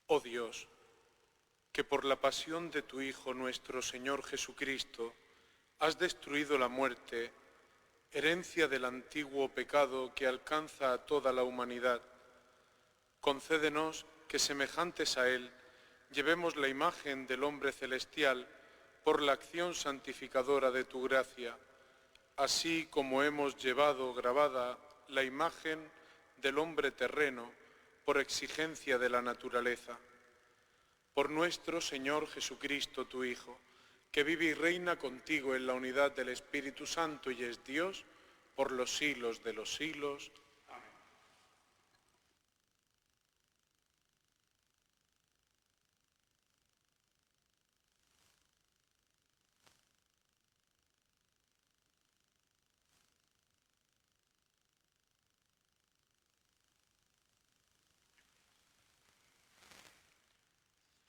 Oh Dios, que por la pasión de tu Hijo nuestro Señor Jesucristo has destruido la muerte, herencia del antiguo pecado que alcanza a toda la humanidad, concédenos que, semejantes a Él, llevemos la imagen del hombre celestial por la acción santificadora de tu gracia, así como hemos llevado grabada la imagen del hombre terreno por exigencia de la naturaleza. Por nuestro Señor Jesucristo, tu Hijo, que vive y reina contigo en la unidad del Espíritu Santo y es Dios, por los siglos de los siglos. Amén.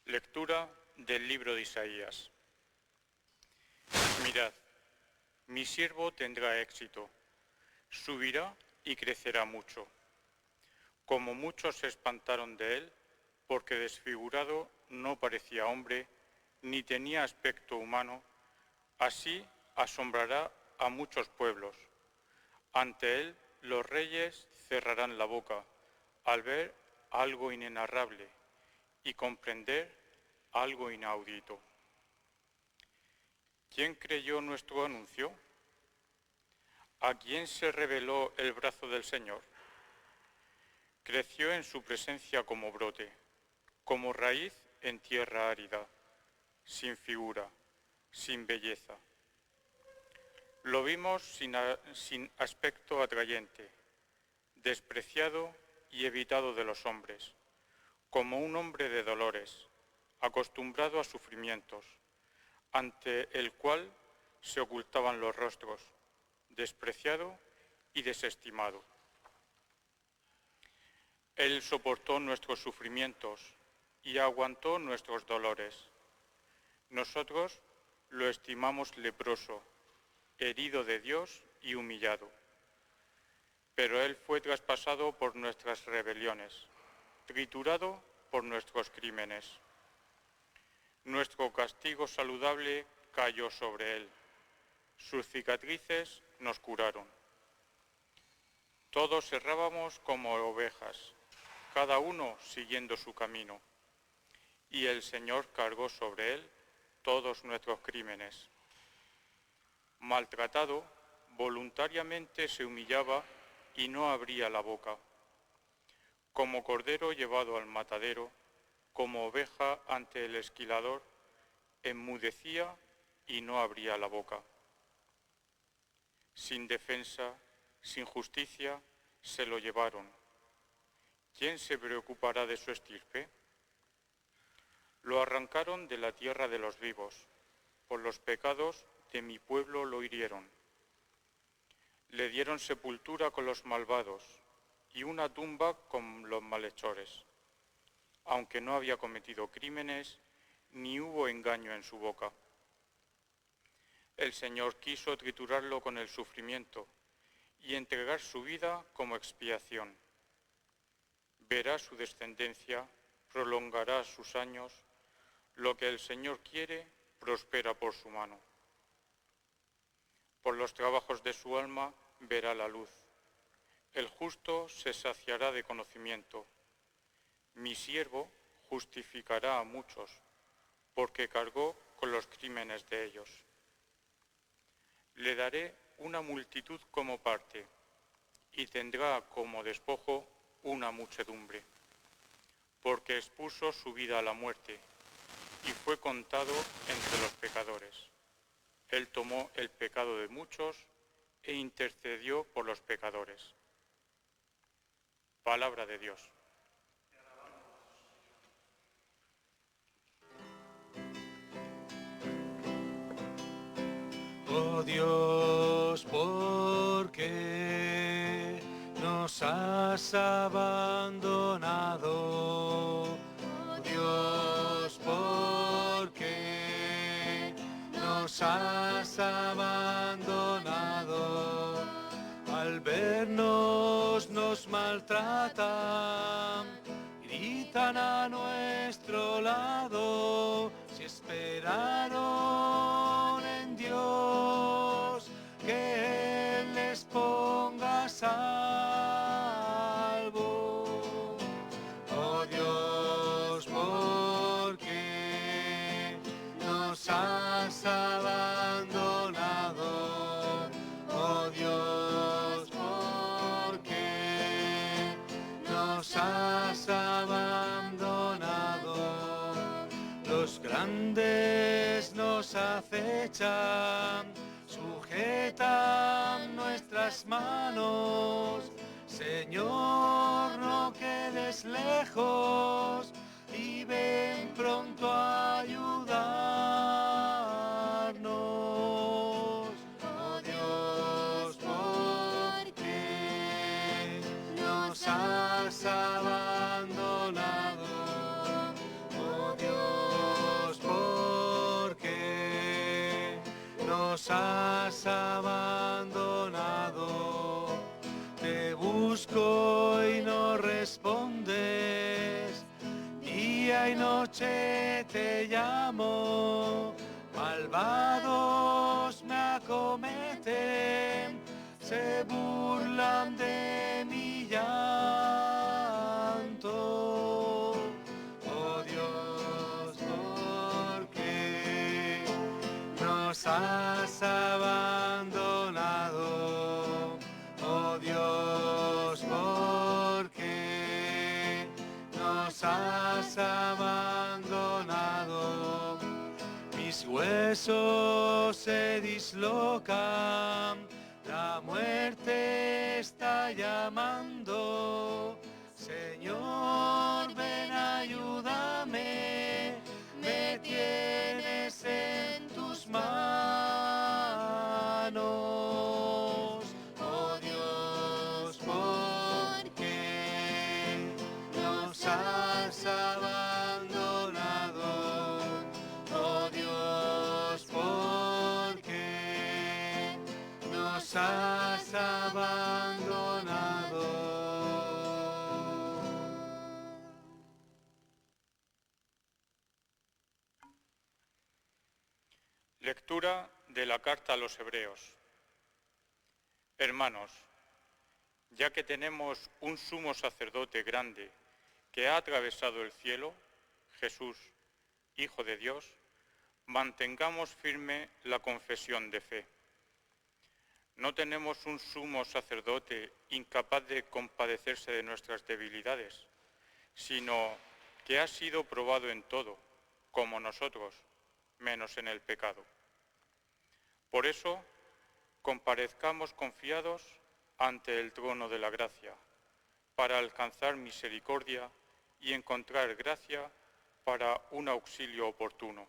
Lectura del libro de Isaías. Mirad, mi siervo tendrá éxito, subirá y crecerá mucho. Como muchos se espantaron de él, porque desfigurado no parecía hombre, ni tenía aspecto humano, así asombrará a muchos pueblos. Ante él los reyes cerrarán la boca al ver algo inenarrable y comprender algo inaudito. ¿Quién creyó nuestro anuncio? ¿A quién se reveló el brazo del Señor? Creció en su presencia como brote, como raíz en tierra árida, sin figura, sin belleza. Lo vimos sin aspecto atrayente, despreciado y evitado de los hombres, como un hombre de dolores, acostumbrado a sufrimientos, ante el cual se ocultaban los rostros, despreciado y desestimado. Él soportó nuestros sufrimientos y aguantó nuestros dolores. Nosotros lo estimamos leproso, herido de Dios y humillado. Pero él fue traspasado por nuestras rebeliones, triturado por nuestros crímenes. Nuestro castigo saludable cayó sobre él. Sus cicatrices nos curaron. Todos errábamos como ovejas, cada uno siguiendo su camino, y el Señor cargó sobre él todos nuestros crímenes. Maltratado, voluntariamente se humillaba y no abría la boca. Como cordero llevado al matadero, como oveja ante el esquilador, enmudecía y no abría la boca. Sin defensa, sin justicia, se lo llevaron. ¿Quién se preocupará de su estirpe? Lo arrancaron de la tierra de los vivos, por los pecados de mi pueblo lo hirieron. Le dieron sepultura con los malvados y una tumba con los malhechores, aunque no había cometido crímenes ni hubo engaño en su boca. El Señor quiso triturarlo con el sufrimiento y entregar su vida como expiación. Verá su descendencia, prolongará sus años, lo que el Señor quiere prospera por su mano. Por los trabajos de su alma verá la luz. El justo se saciará de conocimiento. Mi siervo justificará a muchos, porque cargó con los crímenes de ellos. Le daré una multitud como parte, y tendrá como despojo una muchedumbre, porque expuso su vida a la muerte, y fue contado entre los pecadores. Él tomó el pecado de muchos e intercedió por los pecadores. Palabra de Dios. Oh Dios, ¿por qué nos has abandonado? Oh Dios, ¿por qué nos has abandonado? Al vernos nos maltratan, gritan están a nuestro lado, si esperaron en Dios, que Él les ponga a salvo. Oh Dios, ¿por qué nos has abandonado? Oh Dios, ¿por qué nos has abandonado? Los grandes nos acechan, sujetan nuestras manos. Señor, no quedes lejos y ven pronto a ayudarnos. Oh Dios, ¿por qué nos has abandonado? Oh Dios, ¿por qué nos has abandonado? Te busco y no respondes, día y noche te llamo, malvados me acometen, se burlan de mi llanto. Oh Dios, ¿por qué nos has abandonado? Oh Dios, ¿por qué nos has abandonado? Mis huesos se dislocan, la muerte está llamando. Señor, ven, ayúdame, me tienes en tus manos. Oh Dios, ¿por qué nos has abandonado? Oh Dios, ¿por qué nos has abandonado? Lectura de la carta a los Hebreos. Hermanos, ya que tenemos un sumo sacerdote grande que ha atravesado el cielo, Jesús, Hijo de Dios, mantengamos firme la confesión de fe. No tenemos un sumo sacerdote incapaz de compadecerse de nuestras debilidades, sino que ha sido probado en todo, como nosotros, menos en el pecado. Por eso, comparezcamos confiados ante el trono de la gracia, para alcanzar misericordia y encontrar gracia para un auxilio oportuno.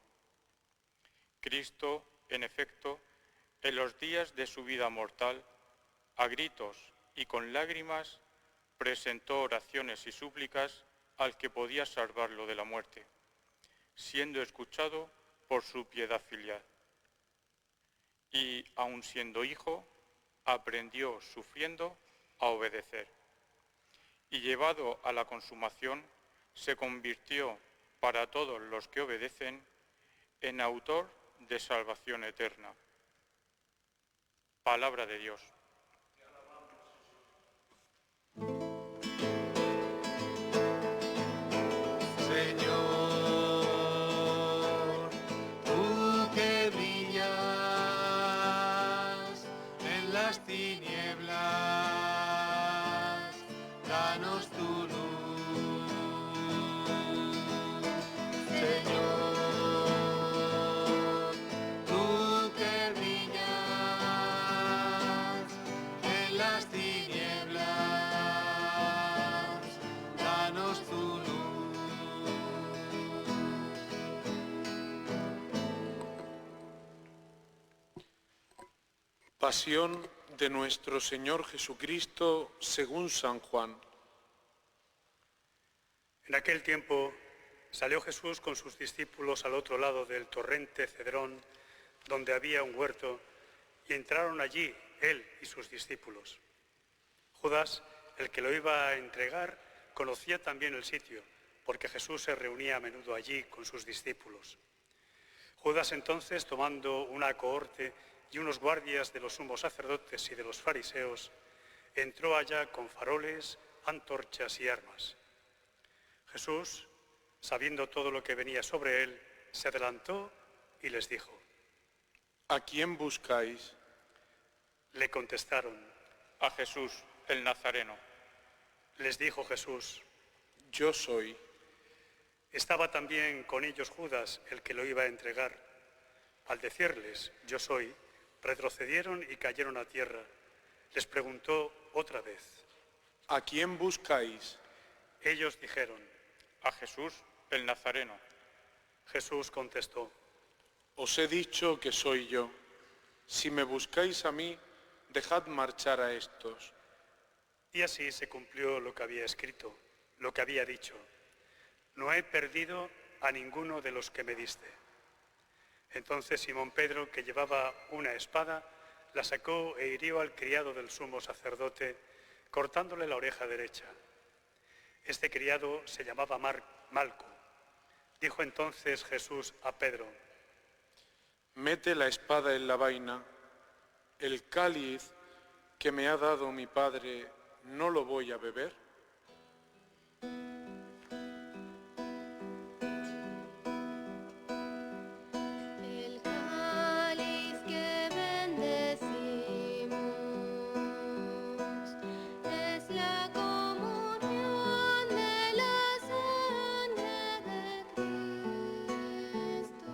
Cristo, en efecto, en los días de su vida mortal, a gritos y con lágrimas, presentó oraciones y súplicas al que podía salvarlo de la muerte, siendo escuchado por su piedad filial. Y, aun siendo hijo, aprendió, sufriendo, a obedecer. Y llevado a la consumación, se convirtió, para todos los que obedecen, en autor de salvación eterna. Palabra de Dios. Señor, tú que brillas en las tinieblas, danos tu luz. Señor, tú que brillas en las tinieblas, danos tu luz. Pasión de nuestro Señor Jesucristo según San Juan. En aquel tiempo salió Jesús con sus discípulos al otro lado del torrente Cedrón, donde había un huerto, y entraron allí él y sus discípulos. Judas, el que lo iba a entregar, conocía también el sitio, porque Jesús se reunía a menudo allí con sus discípulos. Judas entonces, tomando una cohorte y unos guardias de los sumos sacerdotes y de los fariseos, entró allá con faroles, antorchas y armas. Jesús, sabiendo todo lo que venía sobre él, se adelantó y les dijo: ¿A quién buscáis? Le contestaron. A Jesús, el Nazareno. Les dijo Jesús: Yo soy. Estaba también con ellos Judas, el que lo iba a entregar. Al decirles: Yo soy, retrocedieron y cayeron a tierra. Les preguntó otra vez: ¿A quién buscáis? Ellos dijeron: A Jesús, el Nazareno. Jesús contestó: Os he dicho que soy yo. Si me buscáis a mí, dejad marchar a estos. Y así se cumplió lo que había escrito, lo que había dicho: No he perdido a ninguno de los que me diste. Entonces Simón Pedro, que llevaba una espada, la sacó e hirió al criado del sumo sacerdote, cortándole la oreja derecha. Este criado se llamaba Malco. Dijo entonces Jesús a Pedro: Mete la espada en la vaina. El cáliz que me ha dado mi Padre, ¿no lo voy a beber? El cáliz que bendecimos es la comunión de la sangre de Cristo.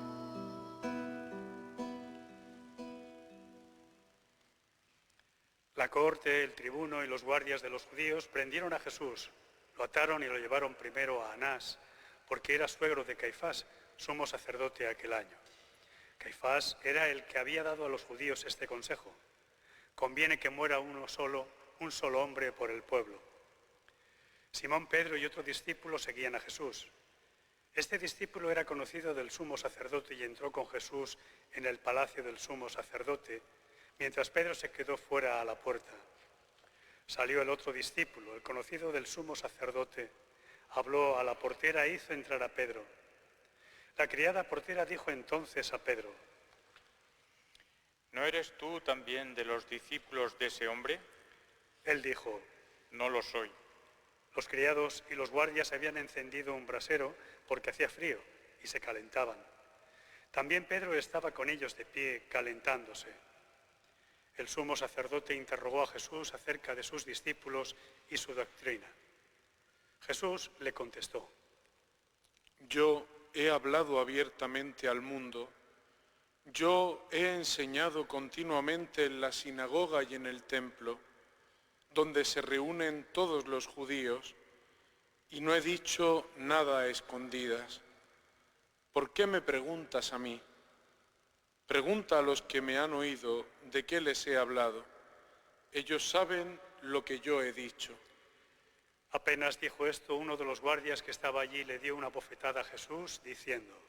La cohorte, el tribuno y los guardias de los judíos prendieron a Jesús, lo ataron y lo llevaron primero a Anás, porque era suegro de Caifás, sumo sacerdote aquel año. Caifás era el que había dado a los judíos este consejo: conviene que muera un solo hombre por el pueblo. Simón Pedro y otro discípulo seguían a Jesús. Este discípulo era conocido del sumo sacerdote y entró con Jesús en el palacio del sumo sacerdote, mientras Pedro se quedó fuera a la puerta. Salió el otro discípulo, el conocido del sumo sacerdote, habló a la portera e hizo entrar a Pedro. La criada portera dijo entonces a Pedro: ¿No eres tú también de los discípulos de ese hombre? Él dijo: No lo soy. Los criados y los guardias habían encendido un brasero porque hacía frío y se calentaban. También Pedro estaba con ellos de pie, calentándose. El sumo sacerdote interrogó a Jesús acerca de sus discípulos y su doctrina. Jesús le contestó: Yo he hablado abiertamente al mundo. Yo he enseñado continuamente en la sinagoga y en el templo, donde se reúnen todos los judíos, y no he dicho nada a escondidas. ¿Por qué me preguntas a mí? Pregunta a los que me han oído de qué les he hablado. Ellos saben lo que yo he dicho. Apenas dijo esto, uno de los guardias que estaba allí le dio una bofetada a Jesús, diciendo: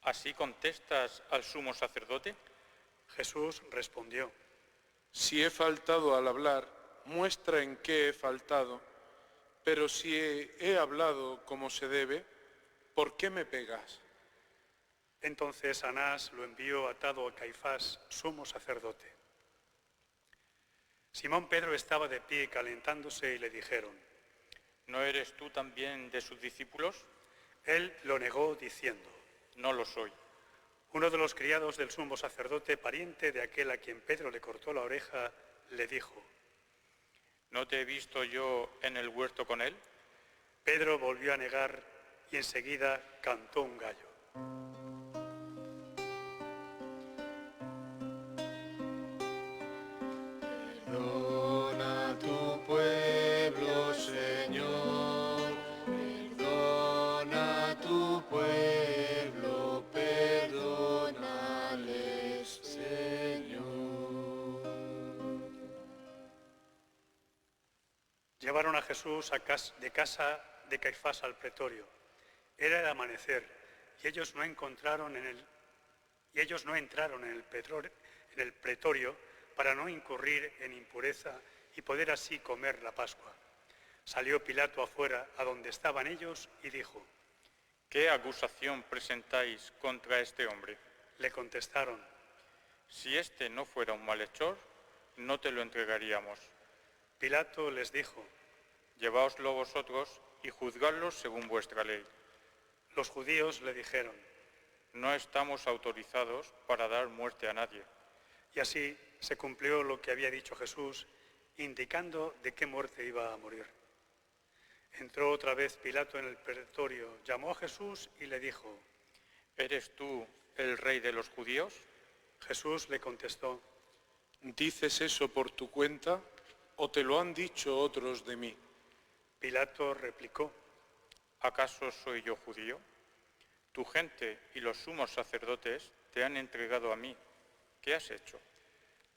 ¿Así contestas al sumo sacerdote? Jesús respondió: Si he faltado al hablar, muestra en qué he faltado. Pero si he hablado como se debe, ¿por qué me pegas? Entonces Anás lo envió atado a Caifás, sumo sacerdote. Simón Pedro estaba de pie calentándose y le dijeron: ¿No eres tú también de sus discípulos? Él lo negó diciendo: No lo soy. Uno de los criados del sumo sacerdote, pariente de aquel a quien Pedro le cortó la oreja, le dijo: ¿No te he visto yo en el huerto con él? Pedro volvió a negar y enseguida cantó un gallo. Perdona a tu pueblo, Señor, perdona a tu pueblo, perdónales, Señor. Llevaron a Jesús de casa de Caifás al pretorio. Era el amanecer y ellos no entraron en el pretorio para no incurrir en impureza y poder así comer la Pascua. Salió Pilato afuera, a donde estaban ellos, y dijo: ¿Qué acusación presentáis contra este hombre? Le contestaron: Si este no fuera un malhechor, no te lo entregaríamos. Pilato les dijo: Lleváoslo vosotros y juzgadlo según vuestra ley. Los judíos le dijeron: No estamos autorizados para dar muerte a nadie. y así se cumplió lo que había dicho Jesús, indicando de qué muerte iba a morir. Entró otra vez Pilato en el pretorio, llamó a Jesús y le dijo: ¿Eres tú el rey de los judíos? Jesús le contestó: ¿Dices eso por tu cuenta o te lo han dicho otros de mí? Pilato replicó: ¿Acaso soy yo judío? Tu gente y los sumos sacerdotes te han entregado a mí. ¿Qué has hecho?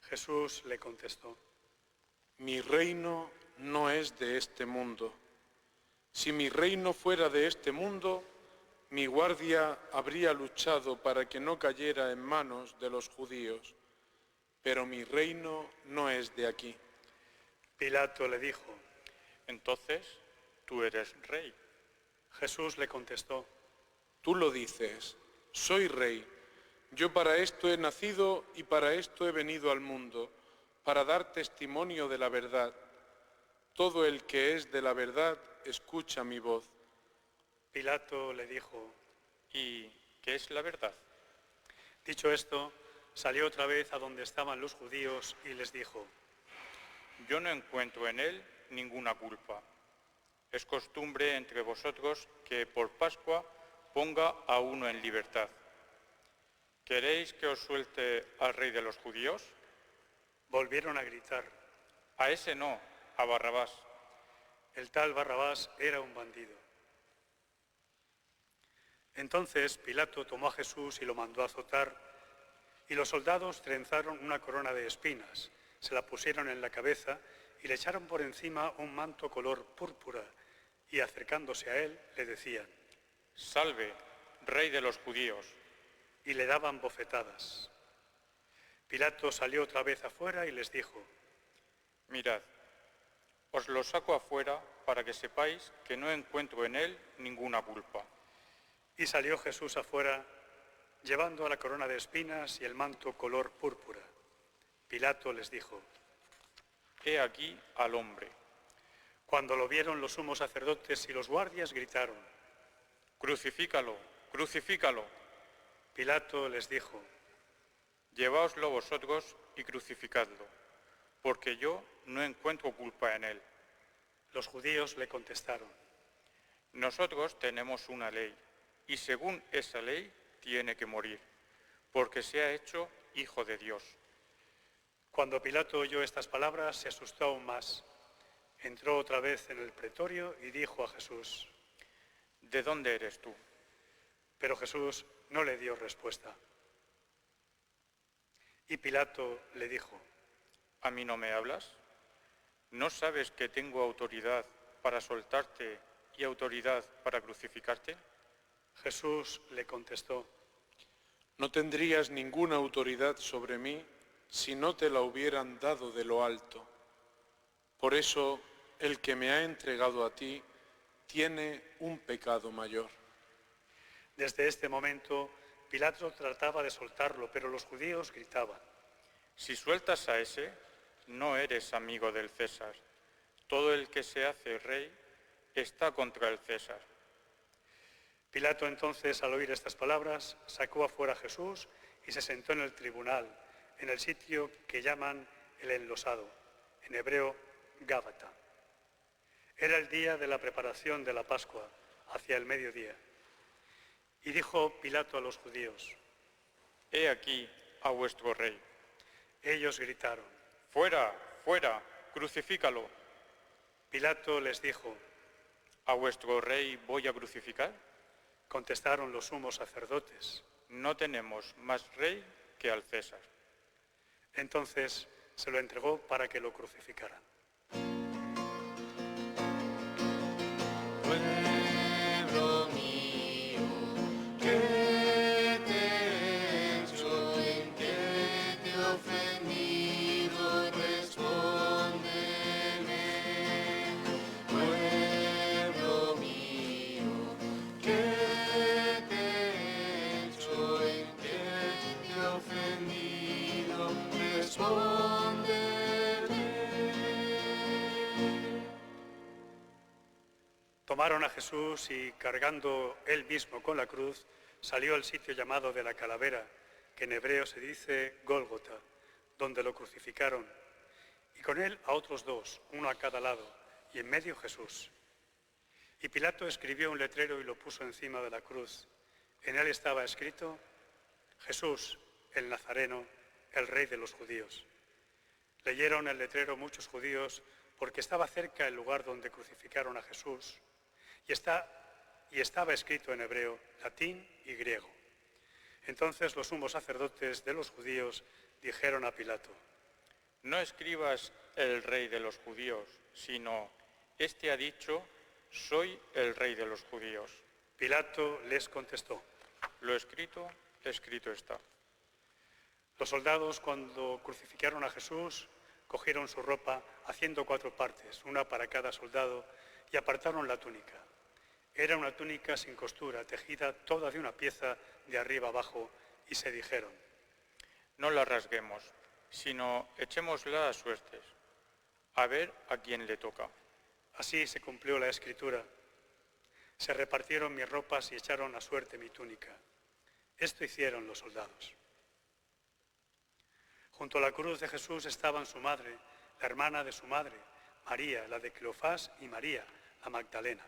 Jesús le contestó: Mi reino no es de este mundo. Si mi reino fuera de este mundo, mi guardia habría luchado para que no cayera en manos de los judíos. Pero mi reino no es de aquí. Pilato le dijo: Entonces, tú eres rey. Jesús le contestó: Tú lo dices, soy rey. Yo para esto he nacido y para esto he venido al mundo, para dar testimonio de la verdad. Todo el que es de la verdad escucha mi voz. Pilato le dijo: ¿Y qué es la verdad? Dicho esto, salió otra vez a donde estaban los judíos y les dijo: Yo no encuentro en él ninguna culpa. Es costumbre entre vosotros que por Pascua ponga a uno en libertad. ¿Queréis que os suelte al rey de los judíos? Volvieron a gritar. A ese no, a Barrabás. El tal Barrabás era un bandido. Entonces Pilato tomó a Jesús y lo mandó a azotar, y los soldados trenzaron una corona de espinas, se la pusieron en la cabeza y le echaron por encima un manto color púrpura, y acercándose a él le decían: Salve, rey de los judíos. y le daban bofetadas. Pilato salió otra vez afuera y les dijo: Mirad, os lo saco afuera para que sepáis que no encuentro en él ninguna culpa. Y salió Jesús afuera, llevando la corona de espinas y el manto color púrpura. Pilato les dijo: He aquí al hombre. Cuando lo vieron los sumos sacerdotes y los guardias gritaron. Crucifícalo, crucifícalo. Pilato les dijo: Lleváoslo vosotros y crucificadlo, porque yo no encuentro culpa en él. Los judíos le contestaron: Nosotros tenemos una ley, y según esa ley tiene que morir, porque se ha hecho hijo de Dios. Cuando Pilato oyó estas palabras, se asustó aún más. Entró otra vez en el pretorio y dijo a Jesús: ¿De dónde eres tú? Pero Jesús no le dio respuesta. Y Pilato le dijo: ¿A mí no me hablas? ¿No sabes que tengo autoridad para soltarte y autoridad para crucificarte? Jesús le contestó: No tendrías ninguna autoridad sobre mí si no te la hubieran dado de lo alto. Por eso, el que me ha entregado a ti tiene un pecado mayor. Desde este momento, Pilato trataba de soltarlo, pero los judíos gritaban: Si sueltas a ese, no eres amigo del César. Todo el que se hace rey está contra el César. Pilato entonces, al oír estas palabras, sacó afuera a Jesús y se sentó en el tribunal, en el sitio que llaman el enlosado, en hebreo Gábata. Era el día de la preparación de la Pascua, hacia el mediodía. Y dijo Pilato a los judíos: He aquí a vuestro rey. Ellos gritaron. Fuera, fuera, crucifícalo. Pilato les dijo: ¿A vuestro rey voy a crucificar? Contestaron los sumos sacerdotes: No tenemos más rey que al César. Entonces se lo entregó para que lo crucificaran. Pueblo mío, ¿qué te he hecho? ¿En qué te he ofendido? Respóndeme. Tomaron a Jesús y, cargando él mismo con la cruz, salió al sitio llamado de la Calavera, que en hebreo se dice Gólgota, donde lo crucificaron, y con él a otros dos, uno a cada lado, y en medio Jesús. Y Pilato escribió un letrero y lo puso encima de la cruz. En él estaba escrito: Jesús, el Nazareno, el Rey de los judíos. Leyeron el letrero muchos judíos porque estaba cerca el lugar donde crucificaron a Jesús y estaba escrito en hebreo, latín y griego. Entonces los sumos sacerdotes de los judíos dijeron a Pilato: No escribas el Rey de los judíos, sino, este ha dicho, soy el Rey de los judíos. Pilato les contestó: Lo escrito, escrito está. Los soldados, cuando crucificaron a Jesús, cogieron su ropa haciendo 4 partes, una para cada soldado, y apartaron la túnica. Era una túnica sin costura, tejida toda de una pieza de arriba abajo, y se dijeron: No la rasguemos, sino echémosla a suertes, a ver a quién le toca. Así se cumplió la escritura. Se repartieron mis ropas y echaron a suerte mi túnica. Esto hicieron los soldados. Junto a la cruz de Jesús estaban su madre, la hermana de su madre, María, la de Cleofás, y María, la Magdalena.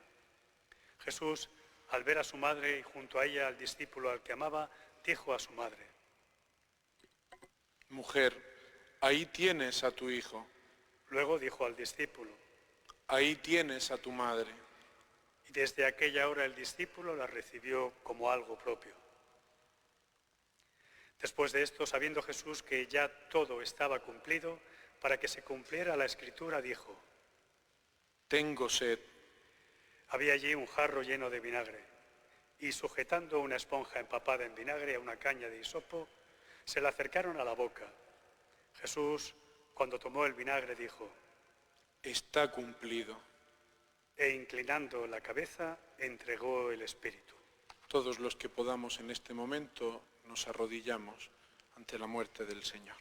Jesús, al ver a su madre y junto a ella al discípulo al que amaba, dijo a su madre: Mujer, ahí tienes a tu hijo, Luego dijo al discípulo, ahí tienes a tu madre. y desde aquella hora el discípulo la recibió como algo propio. Después de esto, sabiendo Jesús que ya todo estaba cumplido, para que se cumpliera la Escritura, dijo: Tengo sed. Había allí un jarro lleno de vinagre, y sujetando una esponja empapada en vinagre a una caña de hisopo, se la acercaron a la boca. Jesús, cuando tomó el vinagre, dijo: Está cumplido. E inclinando la cabeza, entregó el Espíritu. Todos los que podamos en este momento nos arrodillamos ante la muerte del Señor.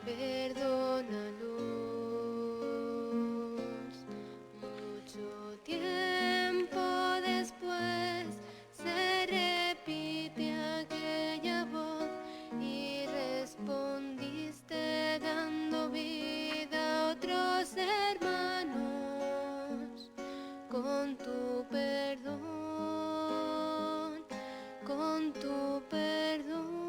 Perdónalos. Mucho tiempo después se repite aquella voz y respondiste dando vida a otros hermanos con tu perdón, con tu perdón.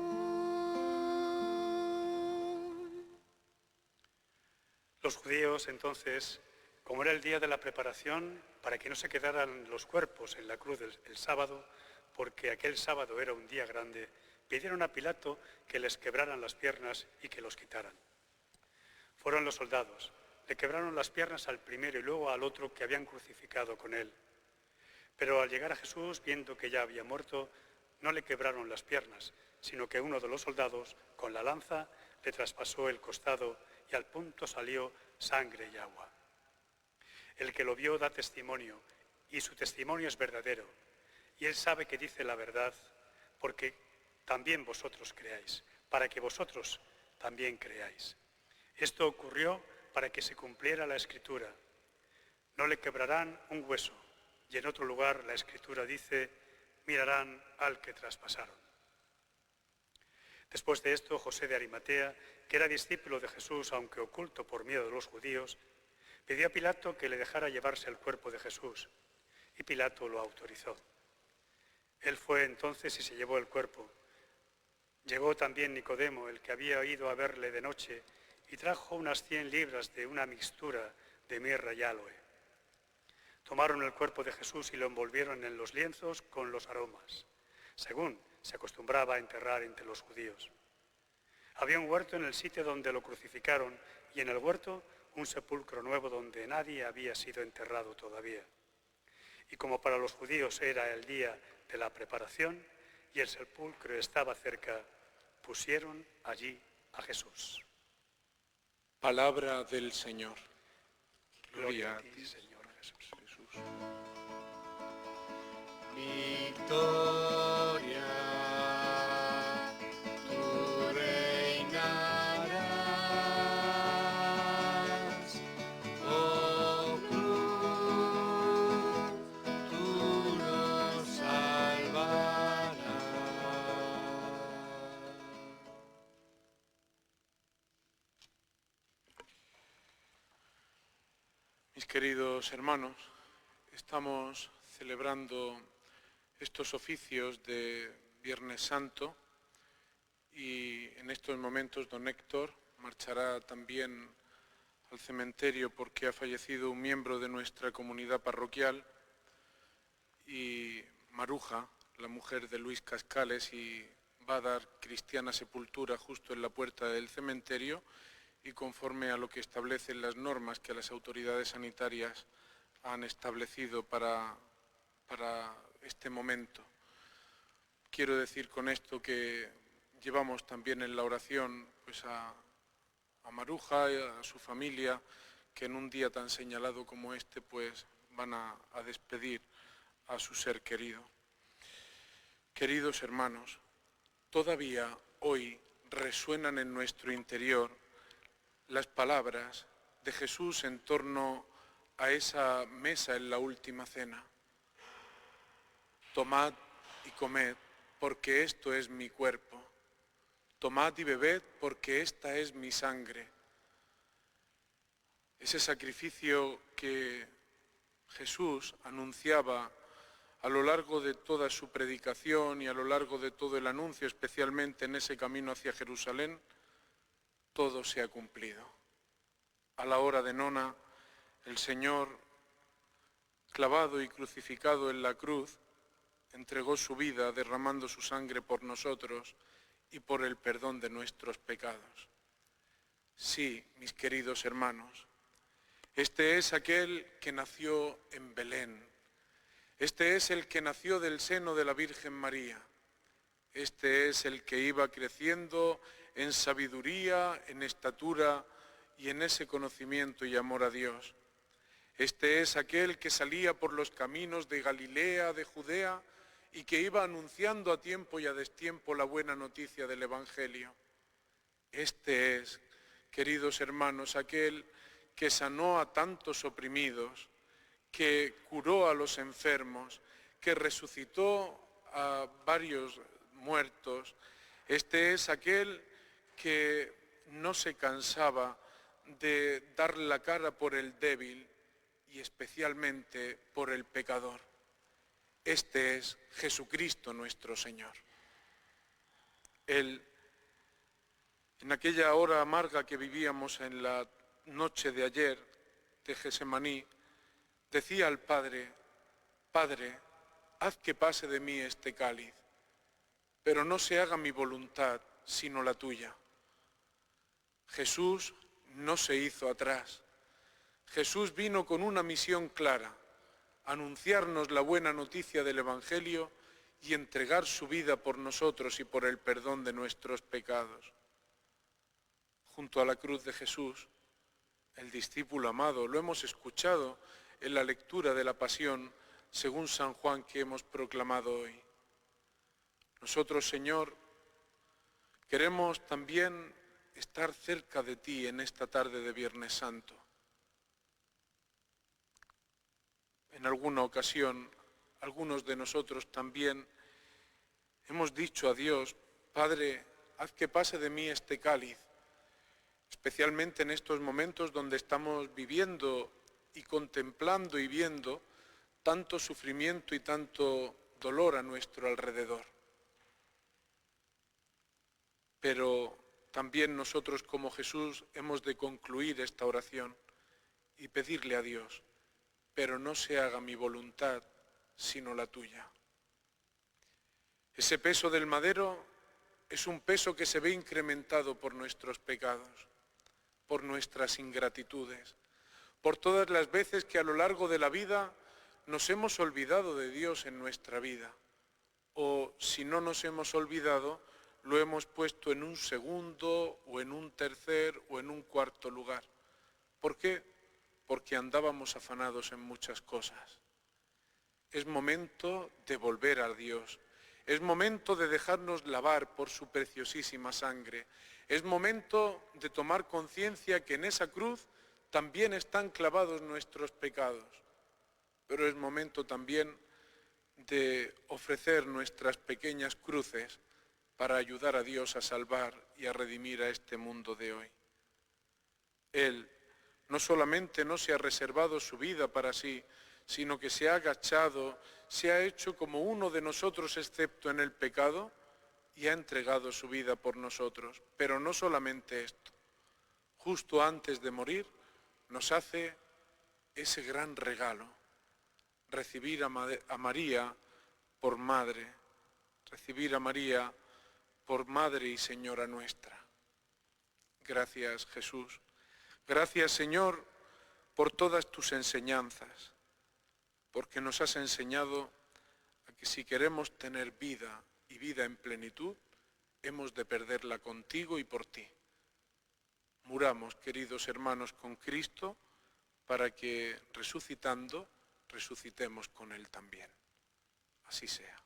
Los judíos, entonces, como era el día de la preparación, para que no se quedaran los cuerpos en la cruz el sábado, porque aquel sábado era un día grande, pidieron a Pilato que les quebraran las piernas y que los quitaran. Fueron los soldados, le quebraron las piernas al primero y luego al otro que habían crucificado con él. Pero al llegar a Jesús, viendo que ya había muerto, no le quebraron las piernas, sino que uno de los soldados, con la lanza, le traspasó el costado y al punto salió sangre y agua. El que lo vio da testimonio, y su testimonio es verdadero, y él sabe que dice la verdad, porque también vosotros creáis, para que vosotros también creáis. Esto ocurrió para que se cumpliera la Escritura. No le quebrarán un hueso, y en otro lugar la Escritura dice: mirarán al que traspasaron. Después de esto, José de Arimatea, que era discípulo de Jesús, aunque oculto por miedo de los judíos, pidió a Pilato que le dejara llevarse el cuerpo de Jesús, y Pilato lo autorizó. Él fue entonces y se llevó el cuerpo. Llegó también Nicodemo, el que había ido a verle de noche, y trajo unas 100 libras de una mixtura de mirra y aloe. Tomaron el cuerpo de Jesús y lo envolvieron en los lienzos con los aromas, según se acostumbraba a enterrar entre los judíos. Había un huerto en el sitio donde lo crucificaron, y en el huerto un sepulcro nuevo donde nadie había sido enterrado todavía. Y como para los judíos era el día de la preparación y el sepulcro estaba cerca, pusieron allí a Jesús. Palabra del Señor. Gloria a ti, Señor Jesús. Victoria, tú reinarás, oh cruz, tú nos salvarás. Mis queridos hermanos, estamos celebrando estos oficios de Viernes Santo y en estos momentos don Héctor marchará también al cementerio porque ha fallecido un miembro de nuestra comunidad parroquial, y Maruja, la mujer de Luis Cascales, y va a dar cristiana sepultura justo en la puerta del cementerio y conforme a lo que establecen las normas que las autoridades sanitarias han establecido para este momento. Quiero decir con esto que llevamos también en la oración pues a Maruja y a su familia, que en un día tan señalado como este pues van a despedir a su ser querido. Queridos hermanos, todavía hoy resuenan en nuestro interior las palabras de Jesús en torno a esa mesa en la última cena. Tomad y comed, porque esto es mi cuerpo. Tomad y bebed, porque esta es mi sangre. Ese sacrificio que Jesús anunciaba a lo largo de toda su predicación y a lo largo de todo el anuncio, especialmente en ese camino hacia Jerusalén, todo se ha cumplido. A la hora de nona, el Señor, clavado y crucificado en la cruz, entregó su vida derramando su sangre por nosotros y por el perdón de nuestros pecados. Sí, mis queridos hermanos, este es aquel que nació en Belén. Este es el que nació del seno de la Virgen María. Este es el que iba creciendo en sabiduría, en estatura y en ese conocimiento y amor a Dios. Este es aquel que salía por los caminos de Galilea, de Judea, y que iba anunciando a tiempo y a destiempo la buena noticia del Evangelio. Este es, queridos hermanos, aquel que sanó a tantos oprimidos, que curó a los enfermos, que resucitó a varios muertos. Este es aquel que no se cansaba de dar la cara por el débil y especialmente por el pecador. Este es Jesucristo nuestro Señor. Él, en aquella hora amarga que vivíamos en la noche de ayer de Gesemaní, decía al Padre: Padre, haz que pase de mí este cáliz, pero no se haga mi voluntad, sino la tuya. Jesús no se hizo atrás. Jesús vino con una misión clara: anunciarnos la buena noticia del Evangelio y entregar su vida por nosotros y por el perdón de nuestros pecados. Junto a la cruz de Jesús, el discípulo amado, lo hemos escuchado en la lectura de la Pasión según San Juan que hemos proclamado hoy. Nosotros, Señor, queremos también estar cerca de ti en esta tarde de Viernes Santo. En alguna ocasión, algunos de nosotros también hemos dicho a Dios: Padre, haz que pase de mí este cáliz, especialmente en estos momentos donde estamos viviendo y contemplando y viendo tanto sufrimiento y tanto dolor a nuestro alrededor. Pero también nosotros, como Jesús, hemos de concluir esta oración y pedirle a Dios: pero no se haga mi voluntad, sino la tuya. Ese peso del madero es un peso que se ve incrementado por nuestros pecados. por nuestras ingratitudes, por todas las veces que a lo largo de la vida nos hemos olvidado de Dios en nuestra vida, o si no nos hemos olvidado, lo hemos puesto en un segundo o en un tercer o en un cuarto lugar. ¿Por qué? Porque andábamos afanados en muchas cosas. Es momento de volver a Dios. Es momento de dejarnos lavar por su preciosísima sangre. Es momento de tomar conciencia que en esa cruz también están clavados nuestros pecados. Pero es momento también de ofrecer nuestras pequeñas cruces para ayudar a Dios a salvar y a redimir a este mundo de hoy. Él no solamente no se ha reservado su vida para sí, sino que se ha agachado, se ha hecho como uno de nosotros excepto en el pecado y ha entregado su vida por nosotros. Pero no solamente esto, justo antes de morir nos hace ese gran regalo, recibir a María por madre, recibir a María por madre y señora nuestra. Gracias, Jesús. Gracias, Señor, por todas tus enseñanzas, porque nos has enseñado a que si queremos tener vida y vida en plenitud, hemos de perderla contigo y por ti. Muramos, queridos hermanos, con Cristo, para que resucitando, resucitemos con Él también. Así sea.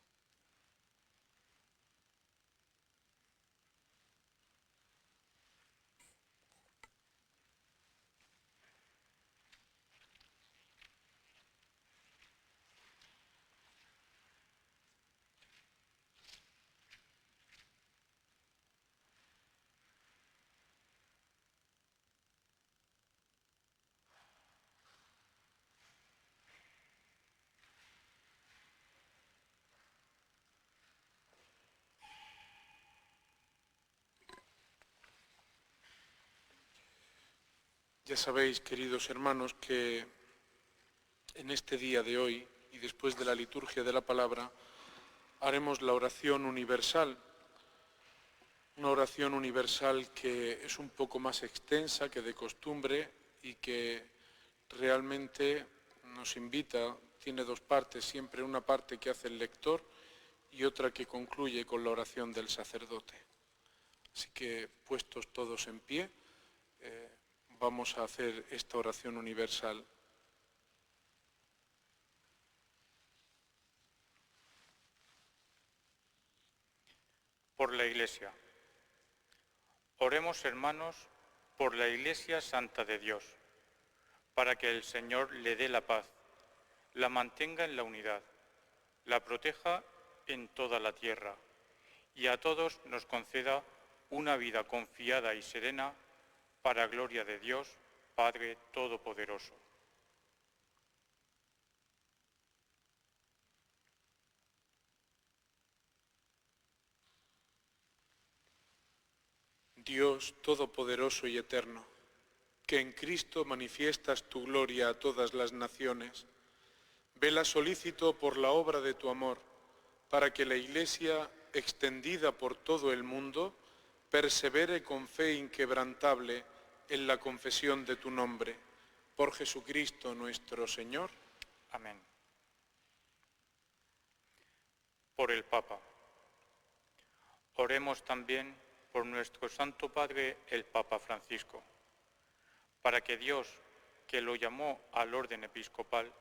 Ya sabéis, queridos hermanos, que en este día de hoy y después de la liturgia de la palabra haremos la oración universal, una oración universal que es un poco más extensa que de costumbre y que realmente nos invita, tiene dos partes, siempre una parte que hace el lector y otra que concluye con la oración del sacerdote. Así que, puestos todos en pie, vamos a hacer esta oración universal. Por la Iglesia. Oremos, hermanos, por la Iglesia Santa de Dios, para que el Señor le dé la paz, la mantenga en la unidad, la proteja en toda la tierra y a todos nos conceda una vida confiada y serena para gloria de Dios, Padre Todopoderoso. Dios Todopoderoso y Eterno, que en Cristo manifiestas tu gloria a todas las naciones, vela solícito por la obra de tu amor, para que la Iglesia, extendida por todo el mundo, persevere con fe inquebrantable en la confesión de tu nombre. Por Jesucristo nuestro Señor. Amén. Por el Papa. Oremos también por nuestro Santo Padre, el Papa Francisco, para que Dios, que lo llamó al orden episcopal,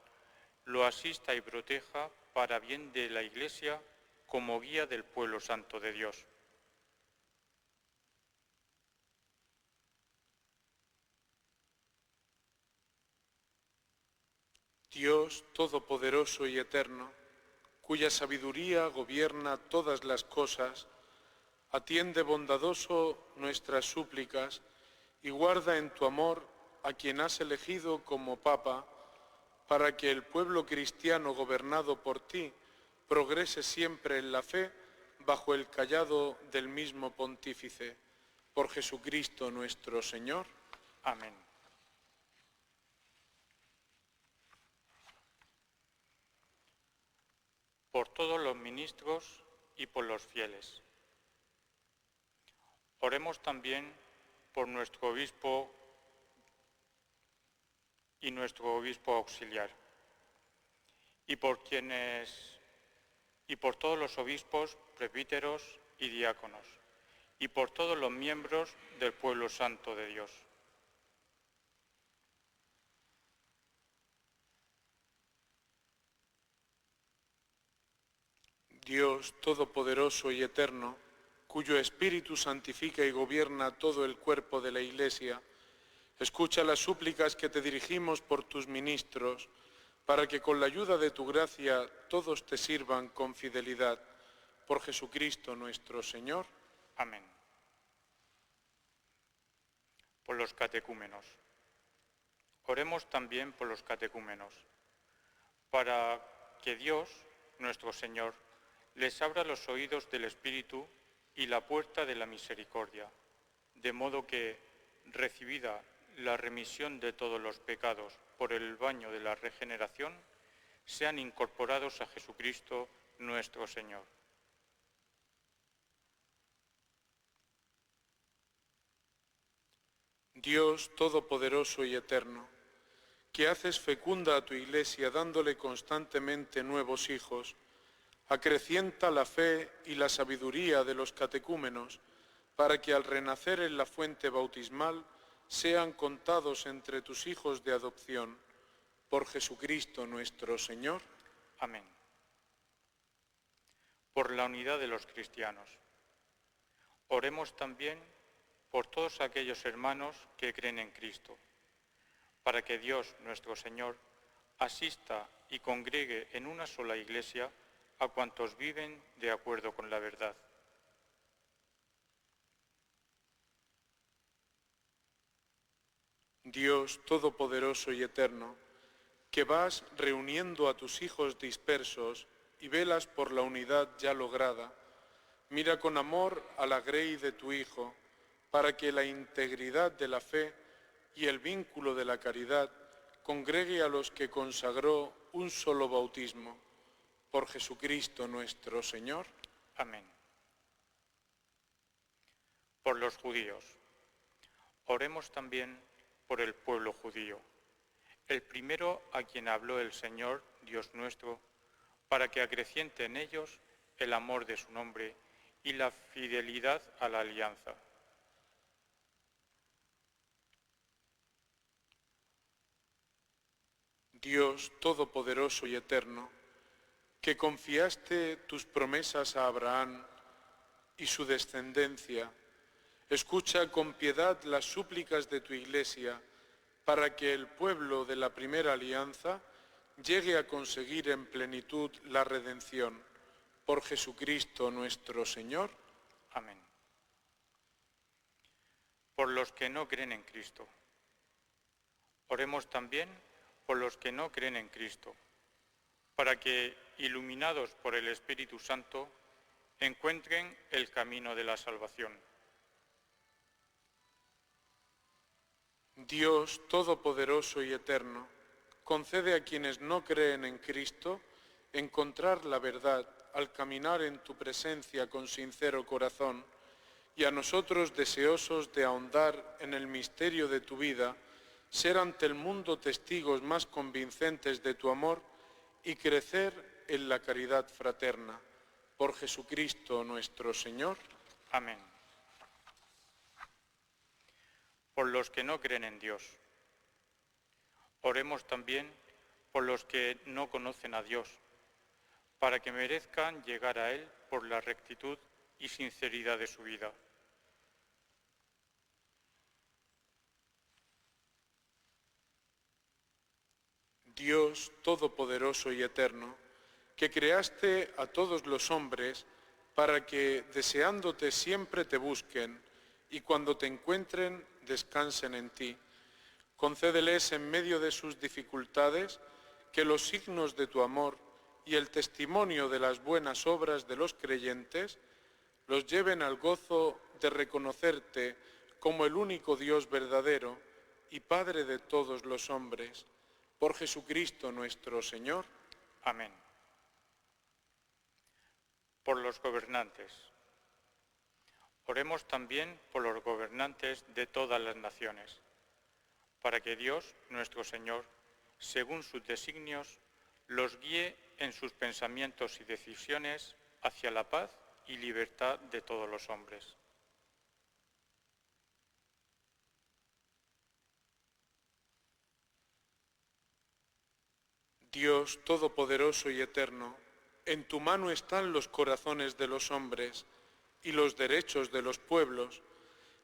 lo asista y proteja para bien de la Iglesia como guía del pueblo santo de Dios. Dios Todopoderoso y Eterno, cuya sabiduría gobierna todas las cosas, atiende bondadoso nuestras súplicas y guarda en tu amor a quien has elegido como Papa, para que el pueblo cristiano gobernado por ti progrese siempre en la fe bajo el cayado del mismo pontífice. Por Jesucristo nuestro Señor. Amén. Por todos los ministros y por los fieles. Oremos también por nuestro obispo y nuestro obispo auxiliar, y por todos los obispos, presbíteros y diáconos, y por todos los miembros del pueblo santo de Dios. Dios Todopoderoso y Eterno, cuyo Espíritu santifica y gobierna todo el cuerpo de la Iglesia, escucha las súplicas que te dirigimos por tus ministros, para que con la ayuda de tu gracia todos te sirvan con fidelidad. Por Jesucristo nuestro Señor. Amén. Por los catecúmenos. Oremos también por los catecúmenos, para que Dios, nuestro Señor, les abra los oídos del Espíritu y la puerta de la misericordia, de modo que, recibida la remisión de todos los pecados por el baño de la regeneración, sean incorporados a Jesucristo nuestro Señor. Dios Todopoderoso y Eterno, que haces fecunda a tu Iglesia dándole constantemente nuevos hijos, acrecienta la fe y la sabiduría de los catecúmenos, para que al renacer en la fuente bautismal sean contados entre tus hijos de adopción. Por Jesucristo nuestro Señor. Amén. Por la unidad de los cristianos. Oremos también por todos aquellos hermanos que creen en Cristo, para que Dios, nuestro Señor, asista y congregue en una sola Iglesia a cuantos viven de acuerdo con la verdad. Dios Todopoderoso y Eterno, que vas reuniendo a tus hijos dispersos y velas por la unidad ya lograda, mira con amor a la grey de tu Hijo, para que la integridad de la fe y el vínculo de la caridad congregue a los que consagró un solo bautismo. Por Jesucristo nuestro Señor. Amén. Por los judíos. Oremos también por el pueblo judío, el primero a quien habló el Señor, Dios nuestro, para que acreciente en ellos el amor de su nombre y la fidelidad a la alianza. Dios Todopoderoso y Eterno, que confiaste tus promesas a Abraham y su descendencia, escucha con piedad las súplicas de tu Iglesia para que el pueblo de la primera alianza llegue a conseguir en plenitud la redención. Por Jesucristo nuestro Señor. Amén. Por los que no creen en Cristo. Oremos también por los que no creen en Cristo, para que, iluminados por el Espíritu Santo, encuentren el camino de la salvación. Dios Todopoderoso y Eterno, concede a quienes no creen en Cristo encontrar la verdad al caminar en tu presencia con sincero corazón, y a nosotros deseosos de ahondar en el misterio de tu vida, ser ante el mundo testigos más convincentes de tu amor y crecer en la caridad fraterna. Por Jesucristo nuestro Señor. Amén. Por los que no creen en Dios. Oremos también por los que no conocen a Dios, para que merezcan llegar a Él por la rectitud y sinceridad de su vida. Dios Todopoderoso y Eterno, que creaste a todos los hombres para que, deseándote, siempre te busquen y cuando te encuentren, descansen en ti. Concédeles en medio de sus dificultades que los signos de tu amor y el testimonio de las buenas obras de los creyentes los lleven al gozo de reconocerte como el único Dios verdadero y Padre de todos los hombres. Por Jesucristo nuestro Señor. Amén. Por los gobernantes. Oremos también por los gobernantes de todas las naciones, para que Dios, nuestro Señor, según sus designios, los guíe en sus pensamientos y decisiones hacia la paz y libertad de todos los hombres. Dios Todopoderoso y Eterno, en tu mano están los corazones de los hombres y los derechos de los pueblos.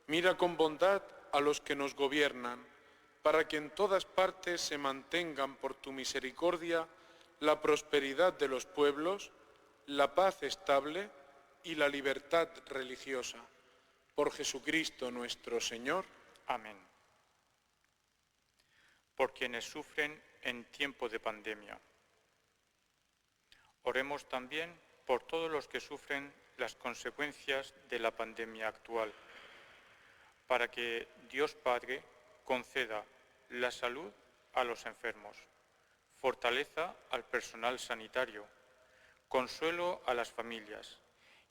Mira con bondad a los que nos gobiernan, para que en todas partes se mantengan por tu misericordia la prosperidad de los pueblos, la paz estable y la libertad religiosa. Por Jesucristo nuestro Señor. Amén. Por quienes sufren en tiempo de pandemia. Oremos también por todos los que sufren las consecuencias de la pandemia actual, para que Dios Padre conceda la salud a los enfermos, fortaleza al personal sanitario, consuelo a las familias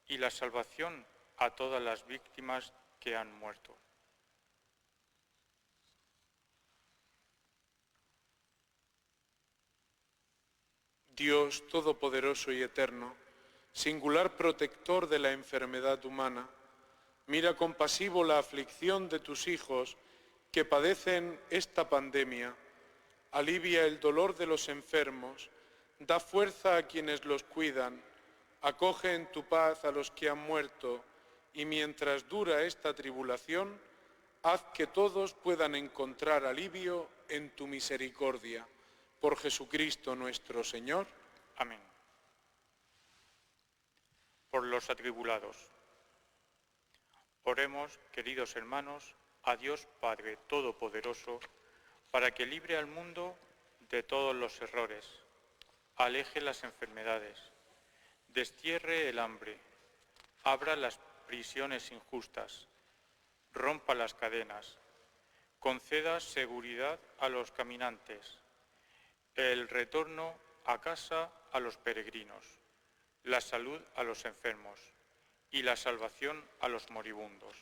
y la salvación a todas las víctimas que han muerto. Dios Todopoderoso y Eterno, singular protector de la enfermedad humana, mira compasivo la aflicción de tus hijos que padecen esta pandemia, alivia el dolor de los enfermos, da fuerza a quienes los cuidan, acoge en tu paz a los que han muerto y mientras dura esta tribulación, haz que todos puedan encontrar alivio en tu misericordia. Por Jesucristo nuestro Señor. Amén. Por los atribulados. Oremos, queridos hermanos, a Dios Padre Todopoderoso, para que libre al mundo de todos los errores, aleje las enfermedades, destierre el hambre, abra las prisiones injustas, rompa las cadenas, conceda seguridad a los caminantes, el retorno a casa a los peregrinos, la salud a los enfermos y la salvación a los moribundos.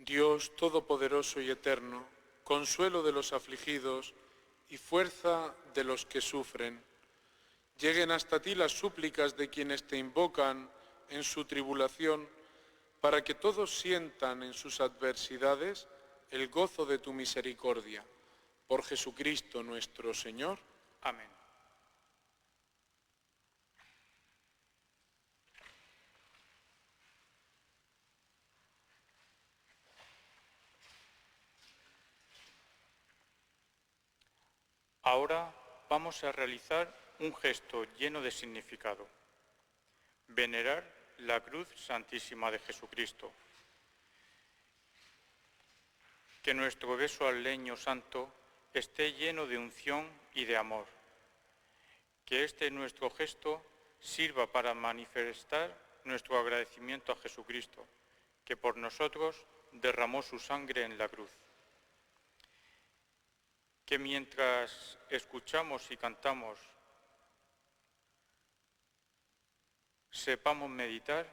Dios Todopoderoso y Eterno, consuelo de los afligidos y fuerza de los que sufren, lleguen hasta ti las súplicas de quienes te invocan en su tribulación, para que todos sientan en sus adversidades el gozo de tu misericordia. Por Jesucristo nuestro Señor. Amén. Ahora vamos a realizar un gesto lleno de significado. Venerar la cruz santísima de Jesucristo. Que nuestro beso al leño santo esté lleno de unción y de amor. Que este nuestro gesto sirva para manifestar nuestro agradecimiento a Jesucristo, que por nosotros derramó su sangre en la cruz. Que mientras escuchamos y cantamos, sepamos meditar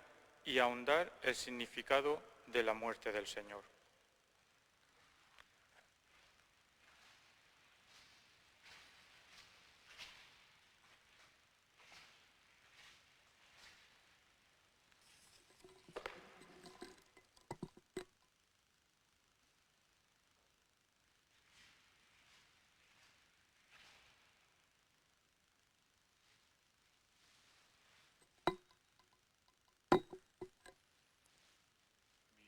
y ahondar el significado de la muerte del Señor.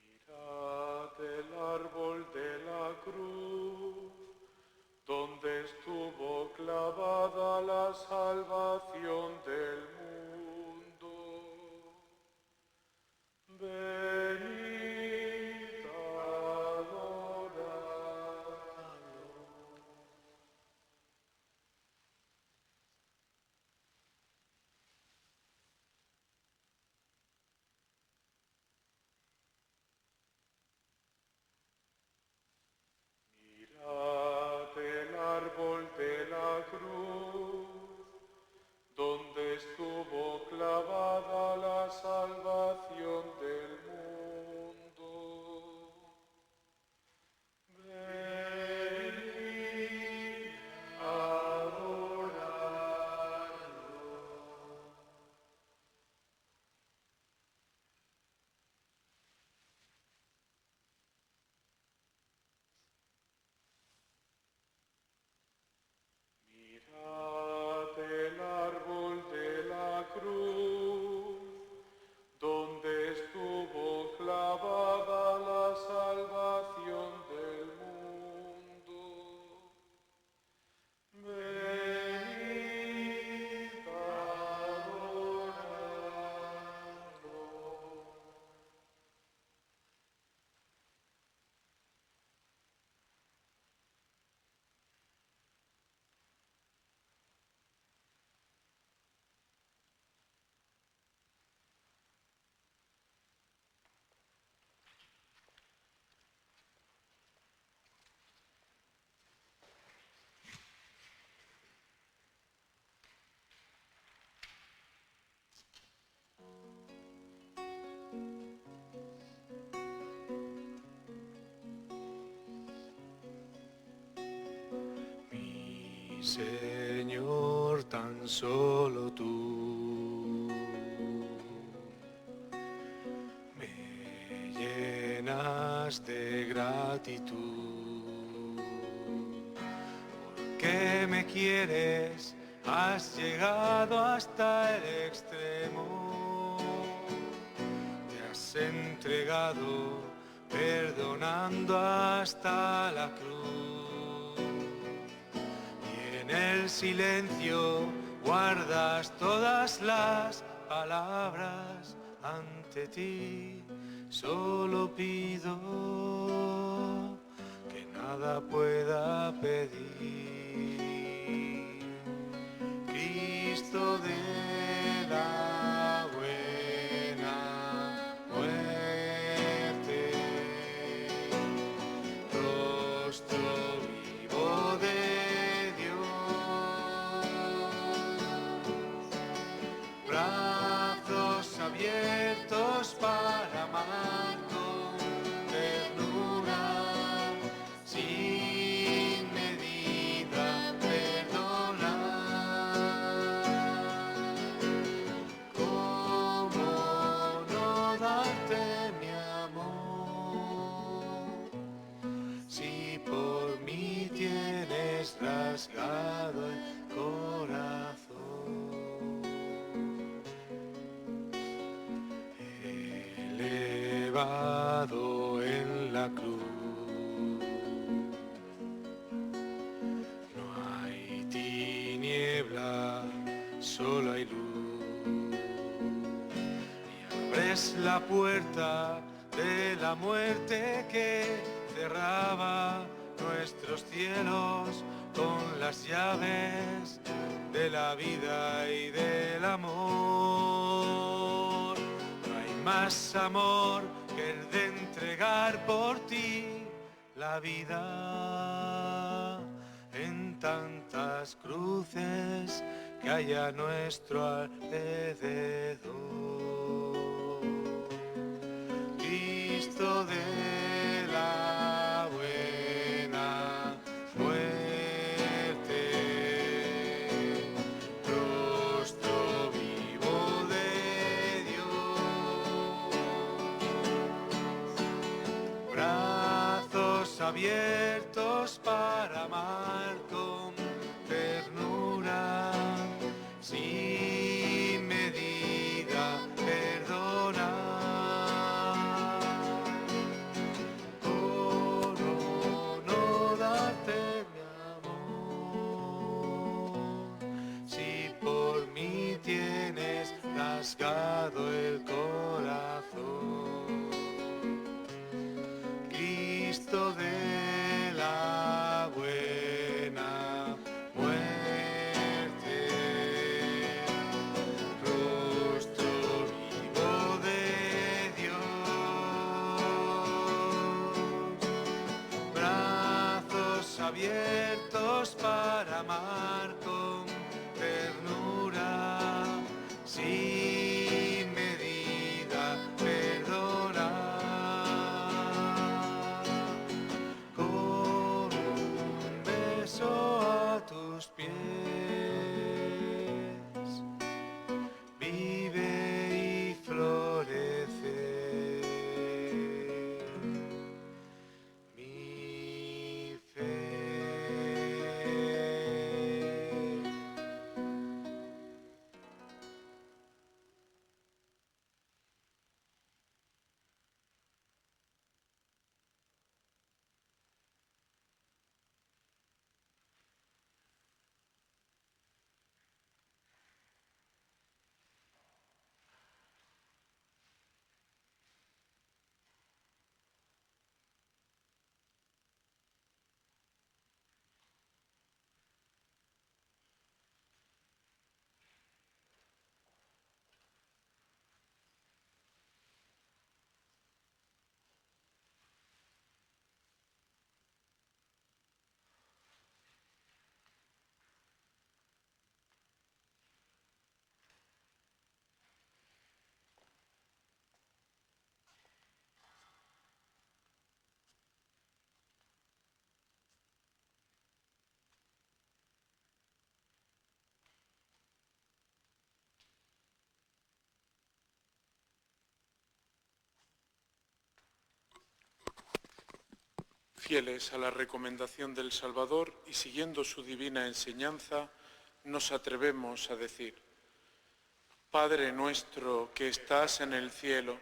Mirad el árbol de la cruz, donde estuvo clavada la salvación del mundo. Venid a adorarlo. Señor, tan solo tú me llenas de gratitud. Porque me quieres, has llegado hasta el extremo. Te has entregado, perdonando hasta la cruz. Y en el silencio guardas todas las palabras. Ante ti solo pido que nada pueda pedir. Cristo de la buena muerte, rostro vivo de Dios, brazos abiertos para amar con ternura, sin medida perdonar. ¿Cómo no darte mi amor, si por mí tienes rasgado el corazón? Elevado en la cruz, no hay tiniebla, solo hay luz. Y abres la puerta de la muerte que cerraba nuestros cielos con las llaves de la vida y del amor. No hay más amor que el de entregar por ti la vida en tantas cruces que hay a nuestro alrededor. Cristo de la buena muerte, rostro vivo de Dios, brazos abiertos para amar con ternura, sin medida perdonar. ¿Cómo no darte mi amor, si por mí tienes rasgado el corazón? Cristo de la buena muerte, rostro vivo de Dios, brazos abiertos para amar con ternura, sin medida perdonar. Con un beso a tus pies, vive y florece mi fe. Fieles a la recomendación del Salvador y siguiendo su divina enseñanza, nos atrevemos a decir: Padre nuestro que estás en el cielo,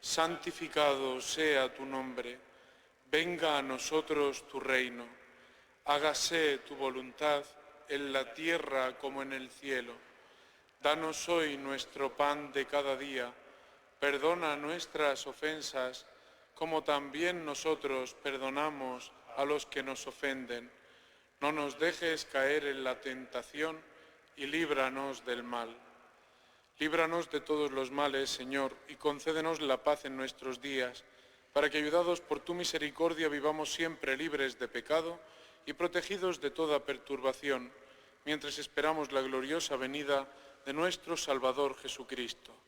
santificado sea tu nombre, venga a nosotros tu reino, hágase tu voluntad en la tierra como en el cielo. Danos hoy nuestro pan de cada día, perdona nuestras ofensas, como también nosotros perdonamos a los que nos ofenden. No nos dejes caer en la tentación y líbranos del mal. Líbranos de todos los males, Señor, y concédenos la paz en nuestros días, para que, ayudados por tu misericordia, vivamos siempre libres de pecado y protegidos de toda perturbación, mientras esperamos la gloriosa venida de nuestro Salvador Jesucristo.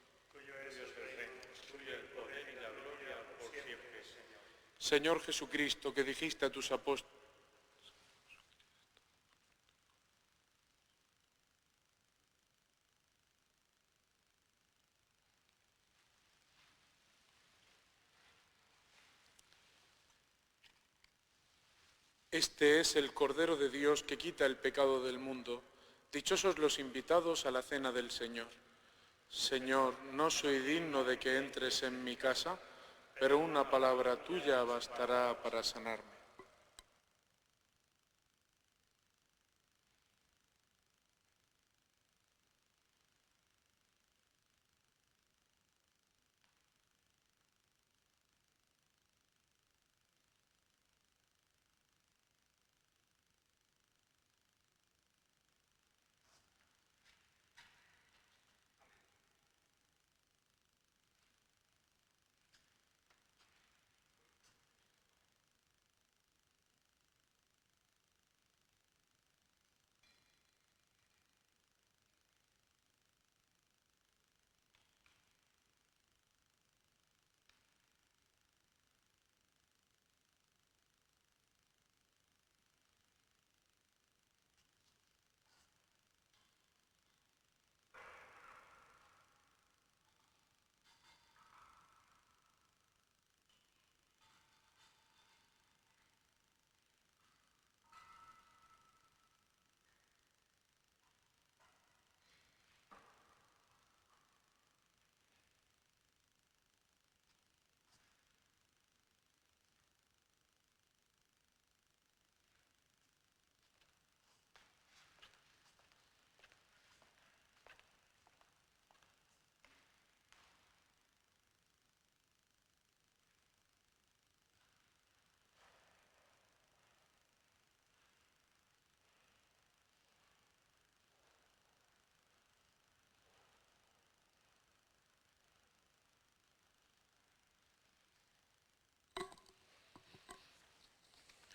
Señor Jesucristo, que dijiste a tus apóstoles: Este es el Cordero de Dios que quita el pecado del mundo. Dichosos los invitados a la cena del Señor. Señor, no soy digno de que entres en mi casa, pero una palabra tuya bastará para sanarme.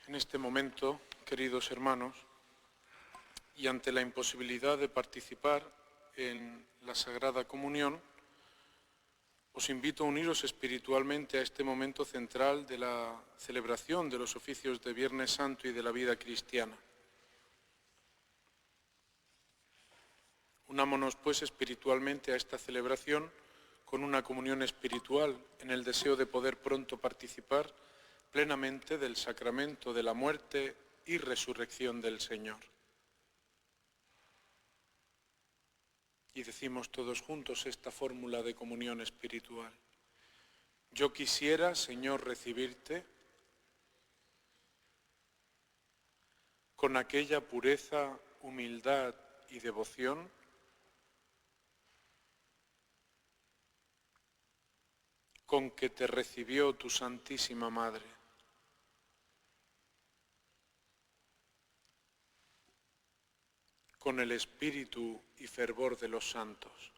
En este momento, queridos hermanos, y ante la imposibilidad de participar en la Sagrada Comunión, os invito a uniros espiritualmente a este momento central de la celebración de los oficios de Viernes Santo y de la vida cristiana. Unámonos, pues, espiritualmente a esta celebración con una comunión espiritual en el deseo de poder pronto participar plenamente del sacramento de la muerte y resurrección del Señor. Y decimos todos juntos esta fórmula de comunión espiritual. Yo quisiera, Señor, recibirte con aquella pureza, humildad y devoción con que te recibió tu Santísima Madre. Con el espíritu y fervor de los santos.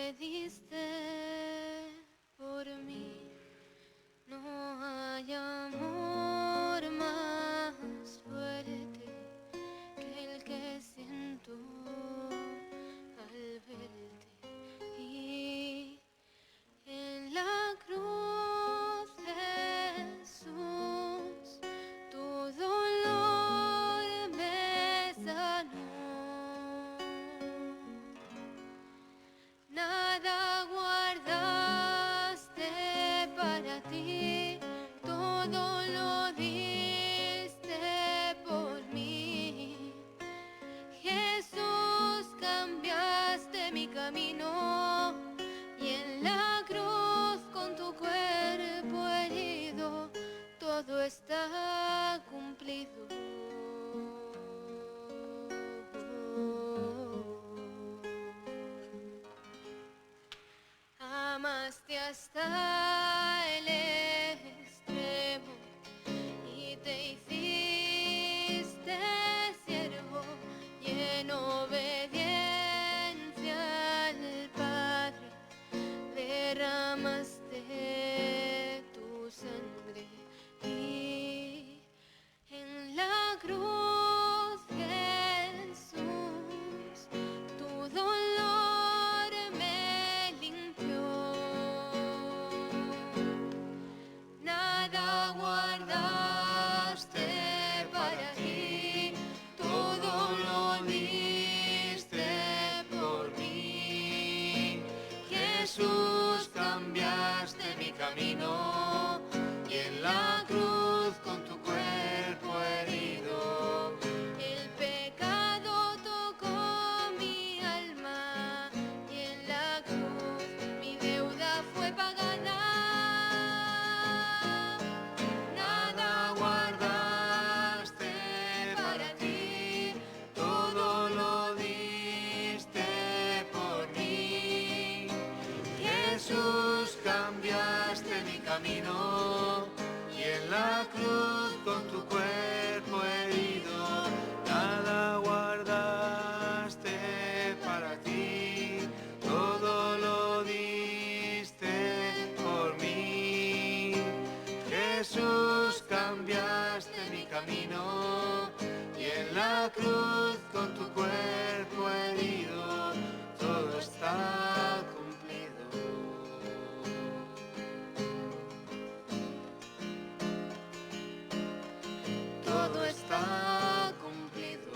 te diste por mí. No hay amor más fuerte que el que siento al verte. Y en la cruz, Jesús, tu dolor me sanó. Nada guardaste para ti, todo lo diste por mí. Jesús, cambiaste mi camino y en la cruz con tu cuerpo herido todo está cumplido. Amaste hasta el extremo y te hiciste siervo y en obediencia al Padre derramaste tu sangre y en la cruz, Jesús, tu dolor me limpió. Nada guardaste para ti, todo lo diste por mí. Jesús, cambiaste mi camino y en la cruz con tu cuerpo herido el pecado tocó mi alma y en la cruz mi deuda fue pagada. Nada guardaste para ti, todo lo diste por mí. Jesús, cambiaste mi camino y en la cruz con tu cuerpo herido. Nada guardaste para ti, todo lo diste por mí. Jesús, cambiaste mi camino y en la cruz con tu cuerpo herido todo está cumplido. Todo está cumplido.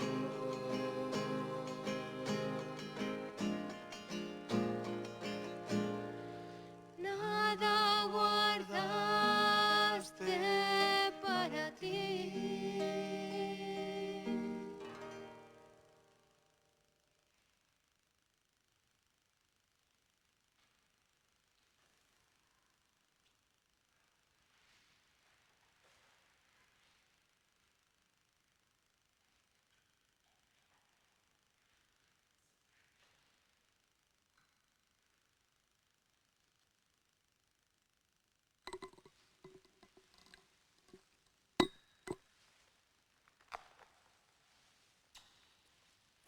Nada guardaste para ti.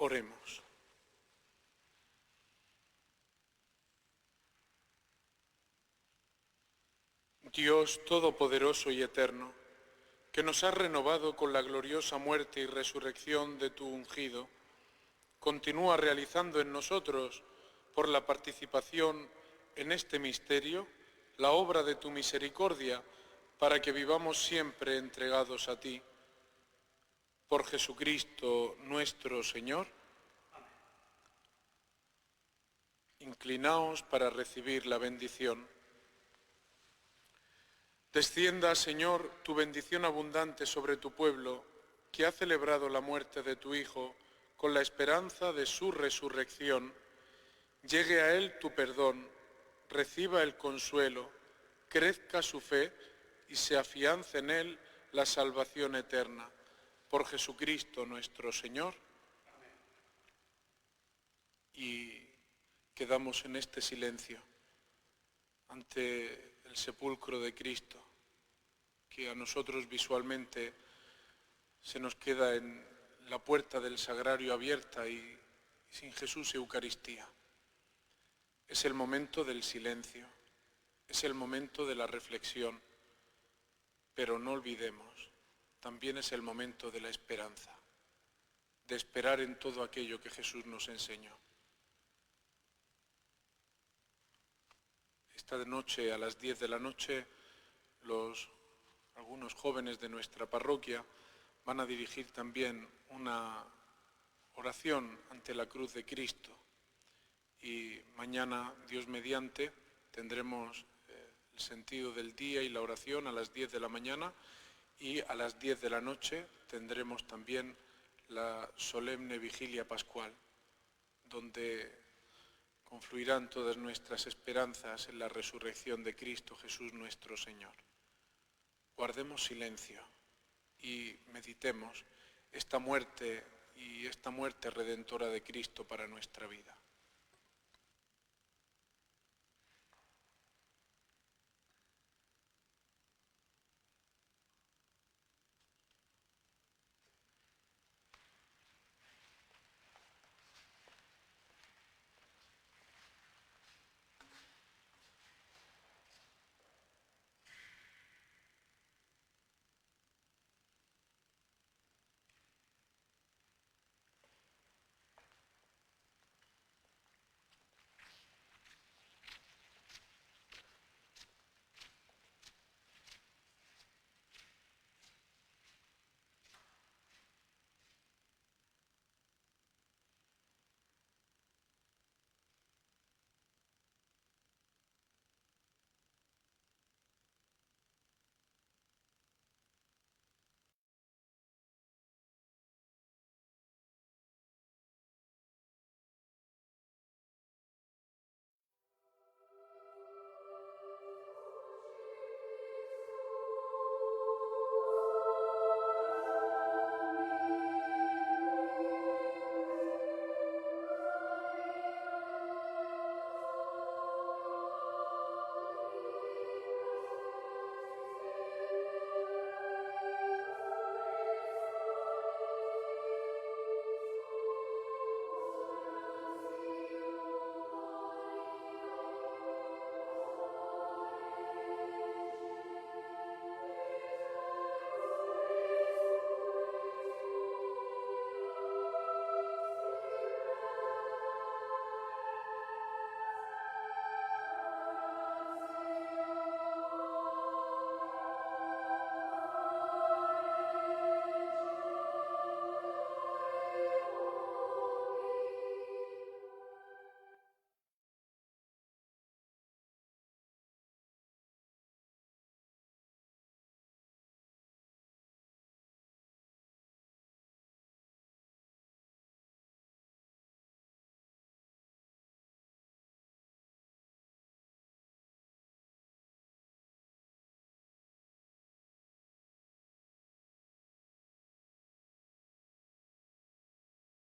Oremos. Dios Todopoderoso y Eterno, que nos has renovado con la gloriosa muerte y resurrección de tu ungido, continúa realizando en nosotros, por la participación en este misterio, la obra de tu misericordia, para que vivamos siempre entregados a ti. Por Jesucristo nuestro Señor. Inclinaos para recibir la bendición. Descienda, Señor, tu bendición abundante sobre tu pueblo, que ha celebrado la muerte de tu Hijo con la esperanza de su resurrección. Llegue a él tu perdón, reciba el consuelo, crezca su fe y se afiance en él la salvación eterna. Por Jesucristo nuestro Señor. Amén. Y quedamos en este silencio ante el sepulcro de Cristo, que a nosotros visualmente se nos queda en la puerta del sagrario abierta y sin Jesús Eucaristía. Es el momento del silencio, es el momento de la reflexión, pero no olvidemos, también es el momento de la esperanza, de esperar en todo aquello que Jesús nos enseñó. Esta noche, a las 10 de la noche, algunos jóvenes de nuestra parroquia van a dirigir también una oración ante la cruz de Cristo. Y mañana, Dios mediante, tendremos el sentido del día y la oración a las 10 de la mañana, y a las 10 de la noche tendremos también la solemne vigilia pascual, donde confluirán todas nuestras esperanzas en la resurrección de Cristo Jesús nuestro Señor. Guardemos silencio y meditemos esta muerte y esta muerte redentora de Cristo para nuestra vida.